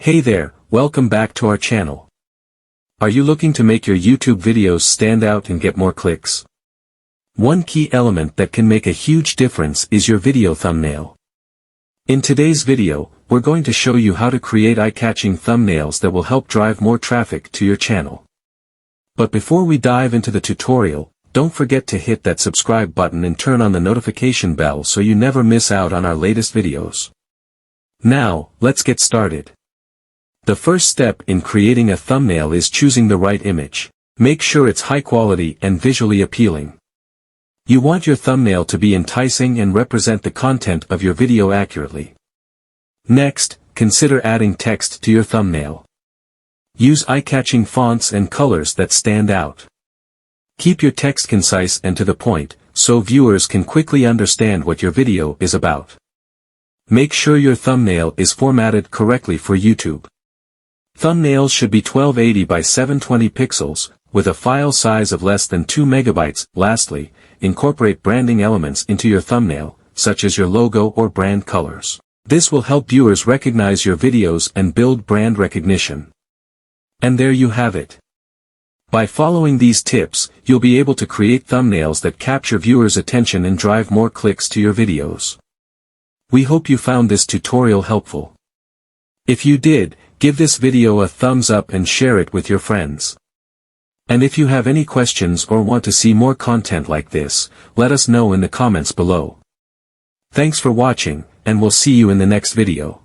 Hey there, welcome back to our channel. Are you looking to make your YouTube videos stand out and get more clicks? One key element that can make a huge difference is your video thumbnail. In today's video, we're going to show you how to create eye-catching thumbnails that will help drive more traffic to your channel. But before we dive into the tutorial, don't forget to hit that subscribe button and turn on the notification bell so you never miss out on our latest videos. Now, let's get started. The first step in creating a thumbnail is choosing the right image. Make sure it's high quality and visually appealing. You want your thumbnail to be enticing and represent the content of your video accurately. Next, consider adding text to your thumbnail. Use eye-catching fonts and colors that stand out. Keep your text concise and to the point, so viewers can quickly understand what your video is about. Make sure your thumbnail is formatted correctly for YouTube. Thumbnails should be 1280 by 720 pixels, with a file size of less than 2 megabytes. Lastly, incorporate branding elements into your thumbnail, such as your logo or brand colors. This will help viewers recognize your videos and build brand recognition. And there you have it. By following these tips, you'll be able to create thumbnails that capture viewers' attention and drive more clicks to your videos. We hope you found this tutorial helpful. If you did, give this video a thumbs up and share it with your friends. And if you have any questions or want to see more content like this, let us know in the comments below. Thanks for watching, and we'll see you in the next video.